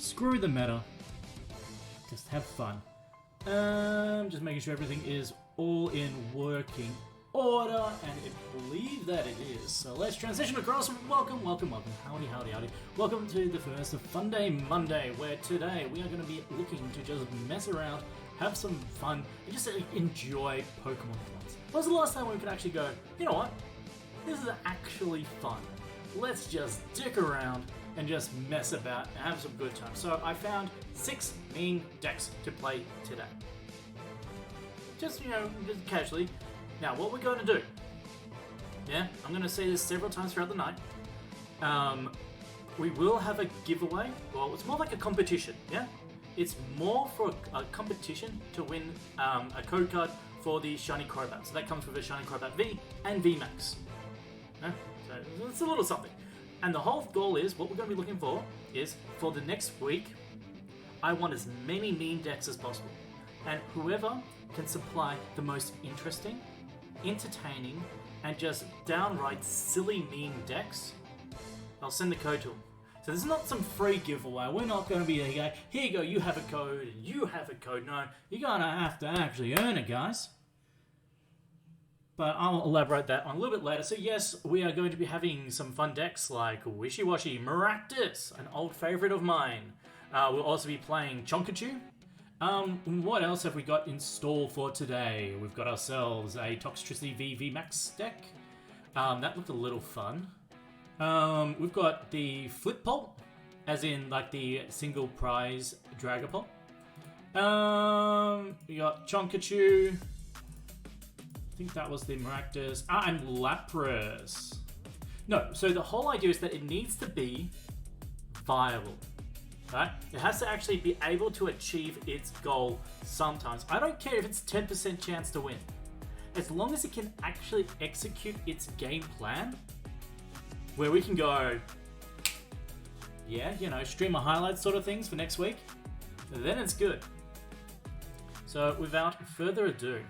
Screw the meta. Just have fun. Just making sure everything is all in working order, and I believe that it is. So let's transition across. Welcome. Howdy. Welcome to the first Funday Monday, where today we are going to be looking to just mess around, have some fun, and just enjoy Pokemon cards. When was the last time we could actually go, you know what? This is actually fun. Let's just dick around and just mess about and have some good time. So I found 6 main decks to play today. Just, just casually. Now, what we're going to do, I'm going to say this several times throughout the night. We will have a giveaway. Well, it's more like a competition, It's more for a competition to win a code card for the Shiny Crobat. So that comes with a Shiny Crobat V and VMAX. So it's a little something. And the whole goal is, what we're going to be looking for is, for the next week, I want as many meme decks as possible. And whoever can supply the most interesting, entertaining, and just downright silly meme decks, I'll send the code to them. So this is not some free giveaway. We're not going to be here you go, you have a code, and you have a code. No, you're going to have to actually earn it, guys. But I'll elaborate that on a little bit later. So yes, we are going to be having some fun decks like Wishy Washy, Maractus, an old favourite of mine. We'll also be playing Chonkachu. What else have we got in store for today? We've got ourselves a Toxtricity VMAX deck. That looked a little fun. We've got the Flip Pult, as in like the single prize Dragapult. We got Chonkachu. I think that was the Maractus. And Lapras. No, so the whole idea is that it needs to be viable. Right? It has to actually be able to achieve its goal sometimes. I don't care if it's 10% chance to win. As long as it can actually execute its game plan, where we can go, stream a highlight sort of things for next week, then it's good. So without further ado,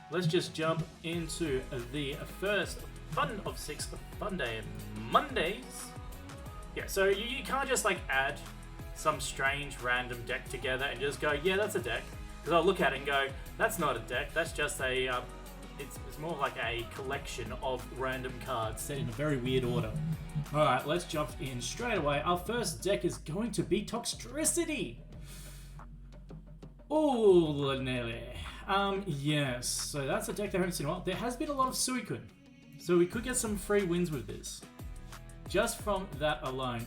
let's just jump into the first fun of 6 Funday Mondays. Yeah, so you can't just like add some strange random deck together and just go, yeah, that's a deck. Because I'll look at it and go, that's not a deck, that's just a, it's more like a collection of random cards set in a very weird order. Alright, let's jump in straight away. Our first deck is going to be Toxtricity. Oh, Nelly. Yes, so that's a deck that I haven't seen in a while. There has been a lot of Suicune, so we could get some free wins with this. Just from that alone.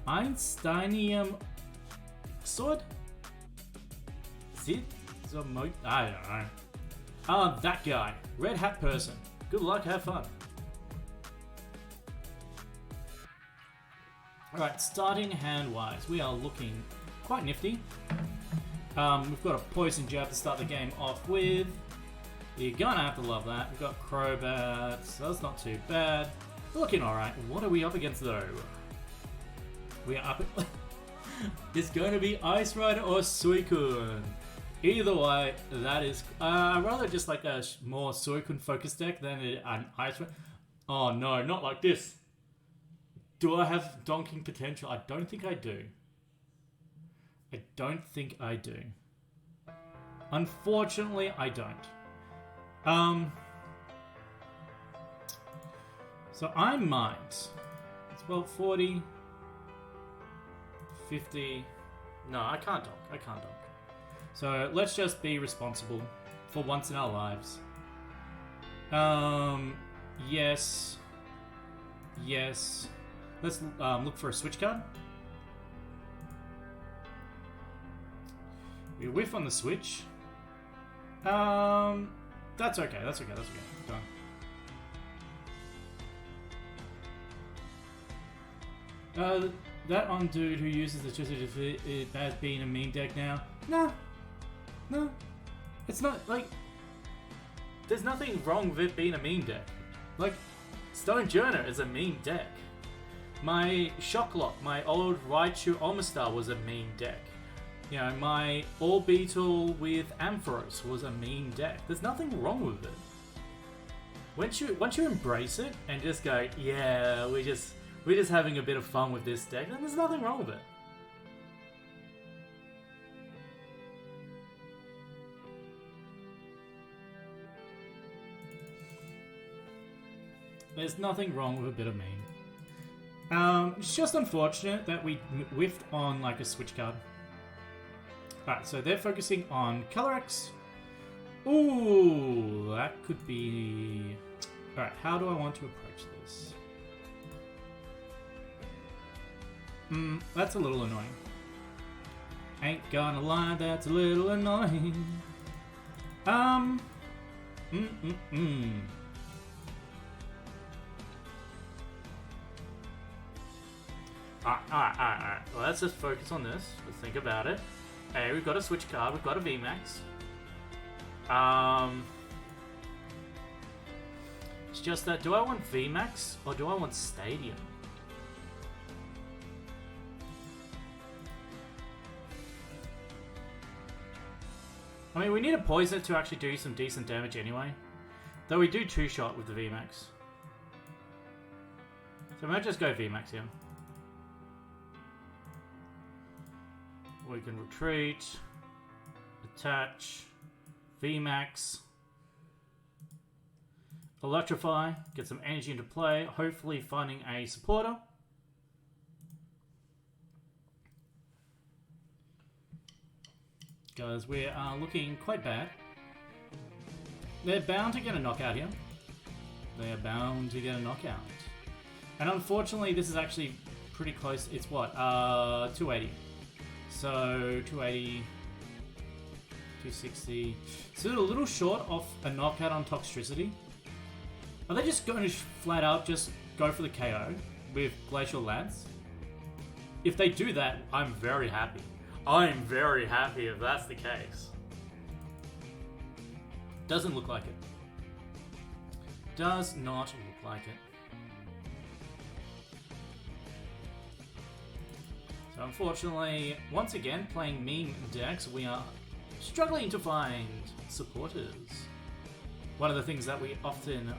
Einsteinium Sword? Zid? I don't know. That guy. Red Hat person. Good luck, have fun. Alright, starting hand-wise, we are looking quite nifty. We've got a Poison Jab to start the game off with. You're gonna have to love that. We've got Crobat, so that's not too bad. Looking alright. What are we up against though? We are up It's going to be Ice Rider or Suicune. Either way, that is... rather just like a more Suicune focused deck than an Ice Rider. Oh no, not like this. Do I have donking potential? I don't think I do. Unfortunately, I don't. So I might... It's about 40... 50... No, I can't donk. So let's just be responsible for once in our lives. Yes. Let's look for a switch card. We whiff on the switch. That's okay. Done. That on dude who uses the Toxtricity as being a meme deck now. No. It's not, like... There's nothing wrong with it being a meme deck. Like, Stonejourner is a meme deck. My Shocklock, my old Raichu Omastar was a meme deck. My Orbeetle with Ampharos was a meme deck. There's nothing wrong with it. Once you embrace it and just go, yeah, we're just having a bit of fun with this deck, then there's nothing wrong with it. There's nothing wrong with a bit of mean. It's just unfortunate that we whiffed on like a switch card. Alright, so they're focusing on Color X. Ooh, that could be... Alright, how do I want to approach this? That's a little annoying. Ain't gonna lie, that's a little annoying. Alright. Well, let's just focus on this. Let's think about it. Hey, we've got a switch card, we've got a VMAX. It's just that, do I want VMAX or do I want Stadium? I mean, we need a Poison to actually do some decent damage anyway. Though we do two-shot with the VMAX. So I might just go VMAX here. We can retreat, attach, VMAX, electrify, get some energy into play, hopefully finding a supporter. Because we are looking quite bad. They're bound to get a knockout here. They are bound to get a knockout. And unfortunately, this is actually pretty close. It's what? 280. So, 280, 260. So, a little short of a knockout on Toxtricity. Are they just going to flat out just go for the KO with Glacial Lance? If they do that, I'm very happy. I'm very happy if that's the case. Doesn't look like it. Does not look like it. So unfortunately, once again, playing meme decks, we are struggling to find supporters. One of the things that we often,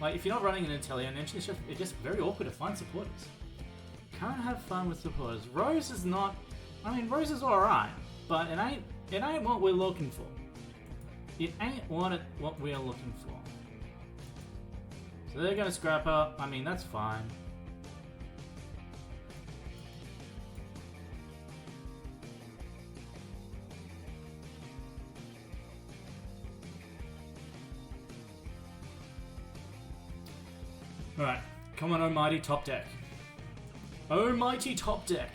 like if you're not running an Inteleon engine, it's just very awkward to find supporters. Can't have fun with supporters. Rose is not, I mean, Rose is alright, but it ain't what we're looking for. It ain't what we are looking for. So they're gonna scrap up, I mean, that's fine. Alright, come on, almighty top deck. Almighty top deck.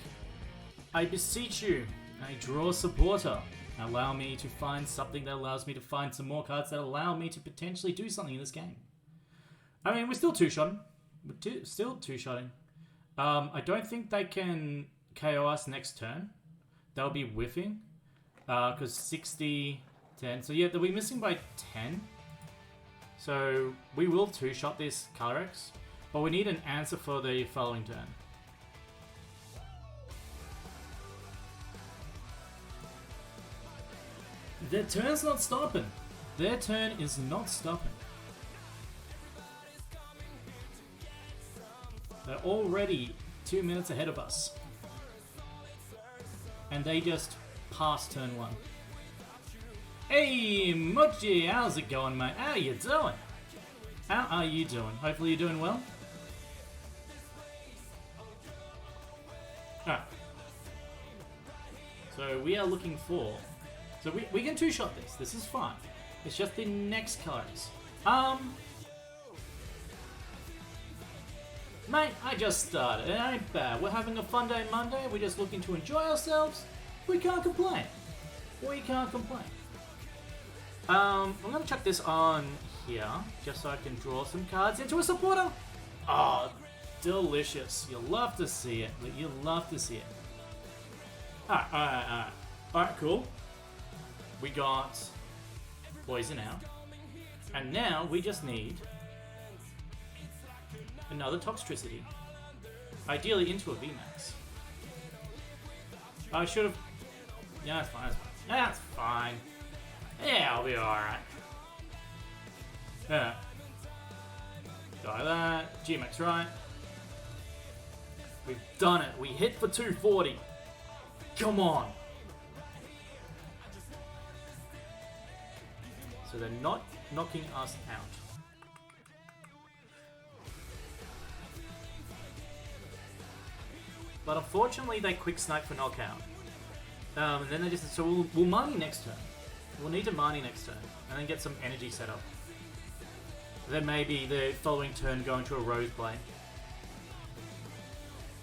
I beseech you, I draw a supporter. Allow me to find something that allows me to find some more cards that allow me to potentially do something in this game. I mean, we're still two-shotting. We're still two-shotting. I don't think they can KO us next turn. They'll be whiffing. Because 60, 10. So yeah, they'll be missing by 10. So we will two-shot this Calyrex, but we need an answer for the following turn. Their turn's not stopping. Their turn is not stopping. They're already 2 minutes ahead of us. And they just passed turn 1. Hey, Mochi, how's it going, mate? How you doing? How are you doing? Hopefully you're doing well. Alright. So we are looking for... So we can two-shot this. This is fine. It's just the next cards. Mate, I just started. It ain't bad. We're having a Funday Monday. We're just looking to enjoy ourselves. We can't complain. We can't complain. I'm going to chuck this on here, just so I can draw some cards into a supporter. Oh, delicious. You'll love to see it. You'll love to see it. Alright. Alright, cool. We got Poison out. And now we just need another Toxtricity. Ideally into a VMAX. I should have... Yeah, that's fine. That's fine. Yeah, I'll be alright. Yeah. Like that. GMX right. We've done it. We hit for 240. Come on. So they're not knocking us out. but unfortunately they quick snipe for knockout. And then they just... So we'll Marnie next turn. We'll need to Marnie next turn, and then get some energy set up. Then maybe the following turn go into a Rose Blade.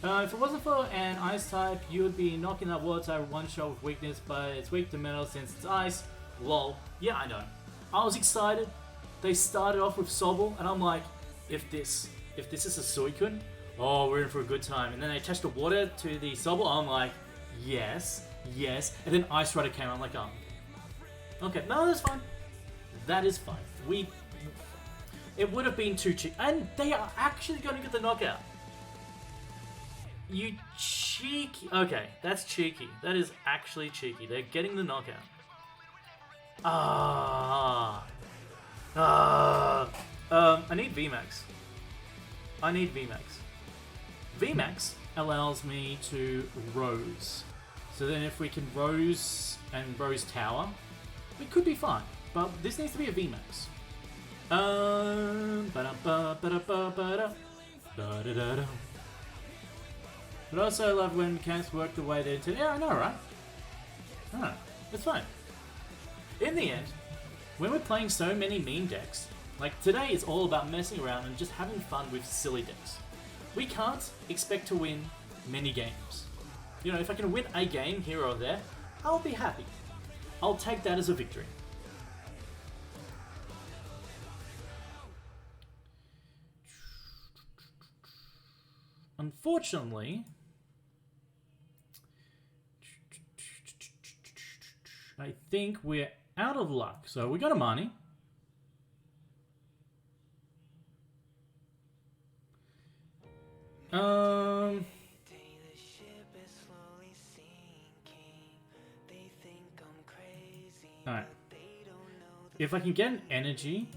If it wasn't for an Ice type, you would be knocking that Water type one shot with weakness, but it's weak to metal since it's Ice. Lol. Yeah, I know. I was excited. They started off with Sobble, and I'm like, if this is a Suicune, oh, we're in for a good time. And then they attached the water to the Sobble, I'm like, yes, yes. And then Ice Rider came, I'm like, oh. Okay, no, that's fine. That is fine. It would have been too cheap. And they are actually going to get the knockout. You cheeky... Okay, that's cheeky. That is actually cheeky. They're getting the knockout. I need VMAX. I need VMAX. VMAX allows me to Rose. So then if we can Rose and Rose Tower, we could be fine. But this needs to be a VMAX. But also I love when mechanics work the way they do. Yeah, I know, right? Alright, it's fine. In the end, when we're playing so many meme decks, like today it's all about messing around and just having fun with silly decks. We can't expect to win many games. You know, if I can win a game here or there, I'll be happy. I'll take that as a victory. Unfortunately, I think we're out of luck. So we got a Marnie. Alright. If I can get an energy,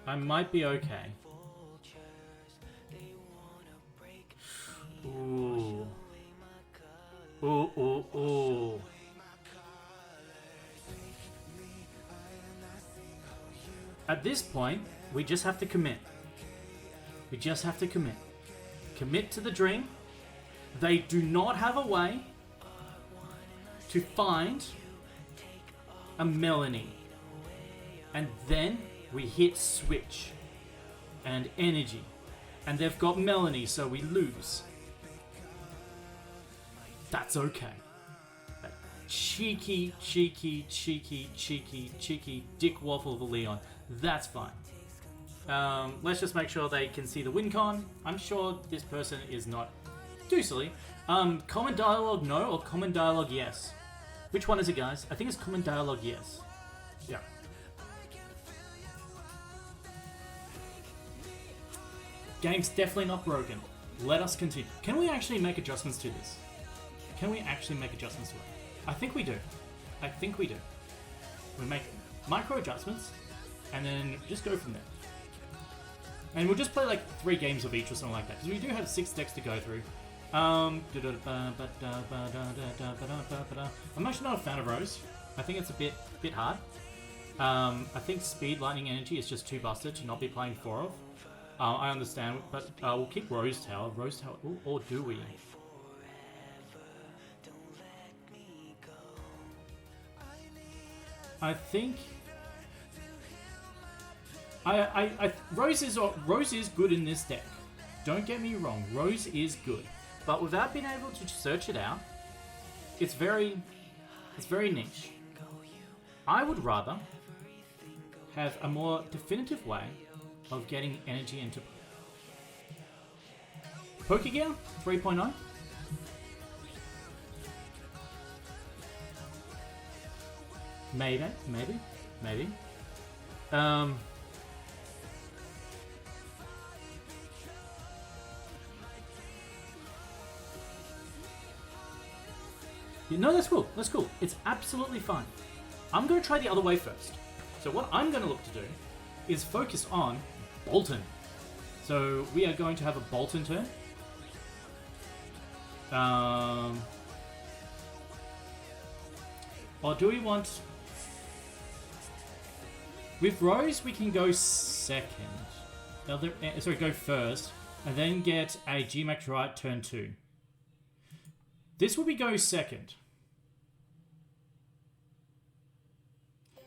I might be okay. Ooh. Ooh, ooh, ooh. At this point, we just have to commit. We just have to commit. Commit to the dream. They do not have a way to find a Melanie. And then we hit switch. And energy. And they've got Melanie, so we lose. That's okay. That cheeky, cheeky, cheeky, cheeky, cheeky dick waffle of a Leon. That's fine. Let's just make sure they can see the win con. I'm sure this person is not too silly. Common dialogue no or common dialogue yes? Which one is it, guys? I think it's common dialogue yes. Yeah. Game's definitely not broken. Let us continue. Can we actually make adjustments to this? Can we actually make adjustments to it? I think we do. I think we do. We make micro adjustments and then just go from there. And we'll just play like 3 games of each or something like that, because we do have 6 decks to go through. I'm actually not a fan of Rose. I think it's a bit hard. I think Speed Lightning Energy is just too busted to not be playing 4 of. I understand, but we'll keep Rose Tower. Rose Tower, ooh, or do we? I think Rose is good in this deck. Don't get me wrong, Rose is good, but without being able to search it out, it's very niche. I would rather have a more definitive way of getting energy into Pokegear 3.0. Maybe. No, that's cool. That's cool. It's absolutely fine. I'm going to try the other way first. So what I'm going to look to do is focus on Bolton. So we are going to have a Bolton turn. Or do we want... With Rose, we can go second. Go first. and then get a G-Max right turn 2. This will be go second.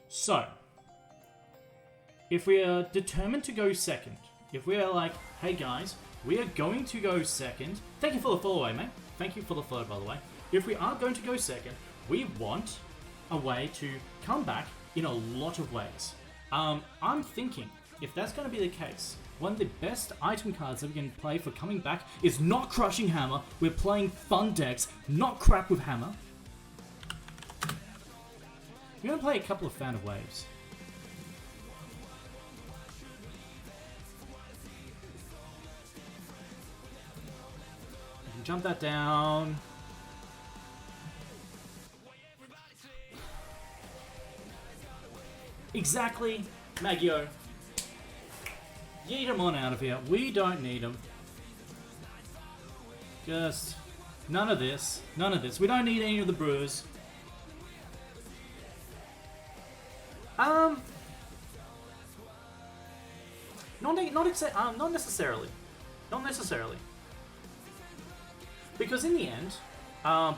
So, if we are determined to go second, if we are like, hey guys, we are going to go second. Thank you for the follow, mate. Thank you for the follow, by the way. If we are going to go second, we want a way to come back in a lot of ways. I'm thinking, if that's going to be the case, one of the best item cards that we can play for coming back is not Crushing Hammer. We're playing fun decks, not crap with Hammer. We're going to play a couple of Fan of Waves. You can jump that down. Exactly, Magio. Yeet him on out of here. We don't need him. Just none of this. None of this. We don't need any of the brews. Not necessarily. Not necessarily. Because in the end,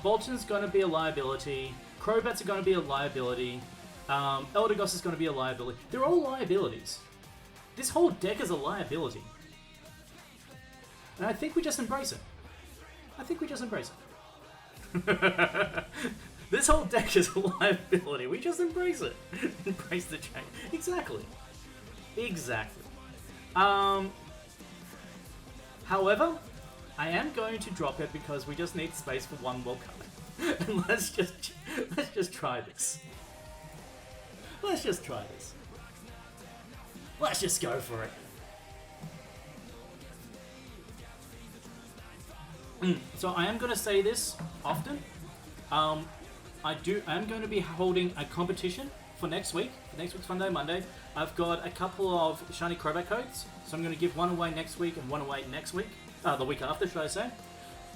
Bolton's going to be a liability. Crobats are going to be a liability. Eldegoss is going to be a liability. They're all liabilities. This whole deck is a liability. And I think we just embrace it. I think we just embrace it. This whole deck is a liability. We just embrace it. Embrace the change. Exactly. Exactly. However, I am going to drop it because we just need space for one more card. And let's just try this. Let's just try this. Let's just go for it. So I am going to say this often. I am going to be holding a competition for next week. For next week's Funday Monday. I've got a couple of shiny Crobat codes. So I'm going to give one away next week and one away next week. The week after, should I say.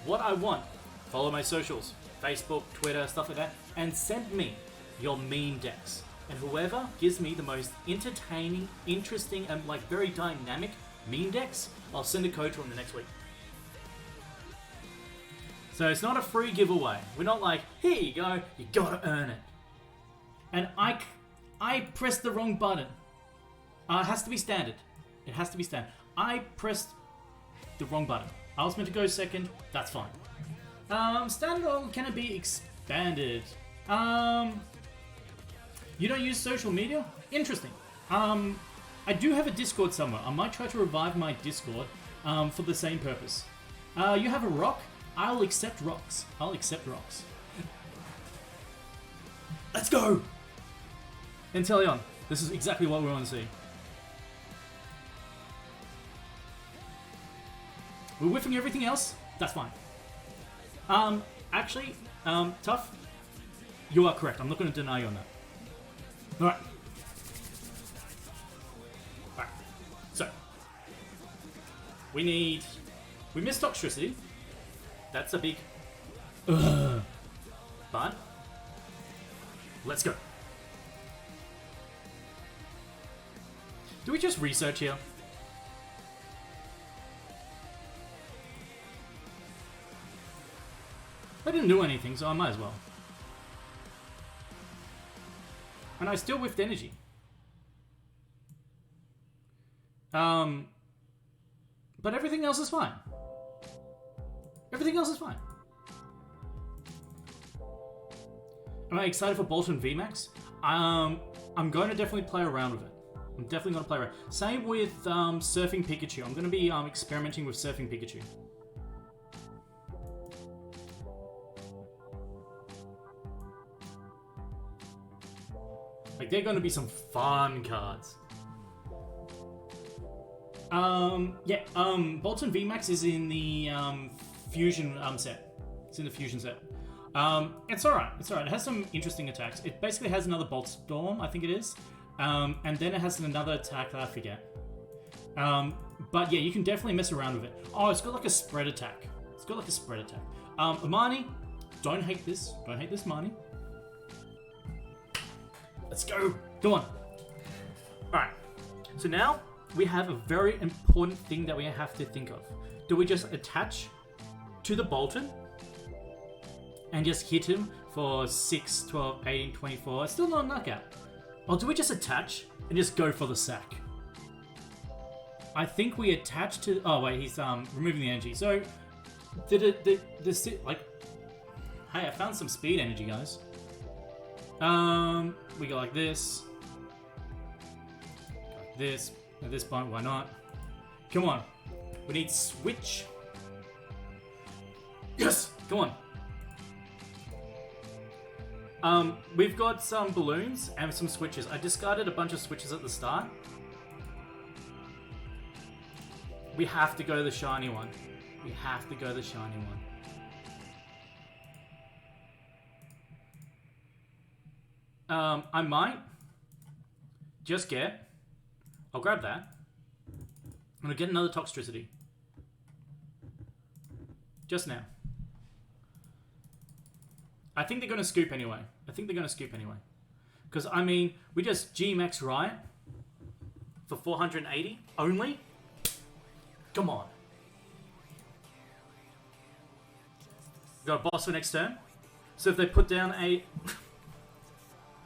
What I want, follow my socials. Facebook, Twitter, stuff like that. And send me your meme decks. And whoever gives me the most entertaining, interesting, and like very dynamic meme decks, I'll send a code to them the next week. So it's not a free giveaway. We're not like, here you go, you gotta earn it. And I pressed the wrong button. It has to be standard. It has to be standard. I pressed the wrong button. I was meant to go second. That's fine. Standard or can it be expanded? You don't use social media? Interesting. I do have a Discord somewhere. I might try to revive my Discord for the same purpose. You have a rock? I'll accept rocks. I'll accept rocks. Let's go! Inteleon, this is exactly what we want to see. We're whiffing everything else? That's fine. Actually, Tough, you are correct. I'm not going to deny you on that. Alright. Alright. So. We missed Toxtricity. That's a big... But... Let's go. Do we just research here? I didn't do anything, so I might as well. And I still whiffed energy. But everything else is fine. Everything else is fine. Am I excited for Bolton VMAX? I'm going to definitely play around with it. I'm definitely going to play around. Same with Surfing Pikachu. I'm going to be experimenting with Surfing Pikachu. Like, they're going to be some fun cards. Yeah, Bolton VMAX is in the Fusion set. It's in the Fusion set. It's alright. It's alright. It has some interesting attacks. It basically has another Bolt Storm, I think it is. And then it has another attack that I forget. But yeah, you can definitely mess around with it. Oh, it's got like a spread attack. It's got like a spread attack. Marnie, don't hate this. Don't hate this, Marnie. Let's go. Come on. Alright. So now we have a very important thing that we have to think of. do we just attach to the Bolton and just hit him for 6, 12, 18, 24? It's still not a knockout. Or do we just attach and just go for the sack? I think we attach to... Oh, wait, he's removing the energy. So, like... Hey, I found some speed energy, guys. We go like this. Like this. At this point, why not? Come on. We need switch. Yes! Come on. We've got some balloons and some switches. I discarded a bunch of switches at the start. We have to go the shiny one. We have to go the shiny one. I might just get... I'll grab that. I'm going to get another Toxtricity. Just now. I think they're going to scoop anyway. Because, I mean, we just G-Max Riot for 480 only? Come on. We've got a boss for next turn. So if they put down a...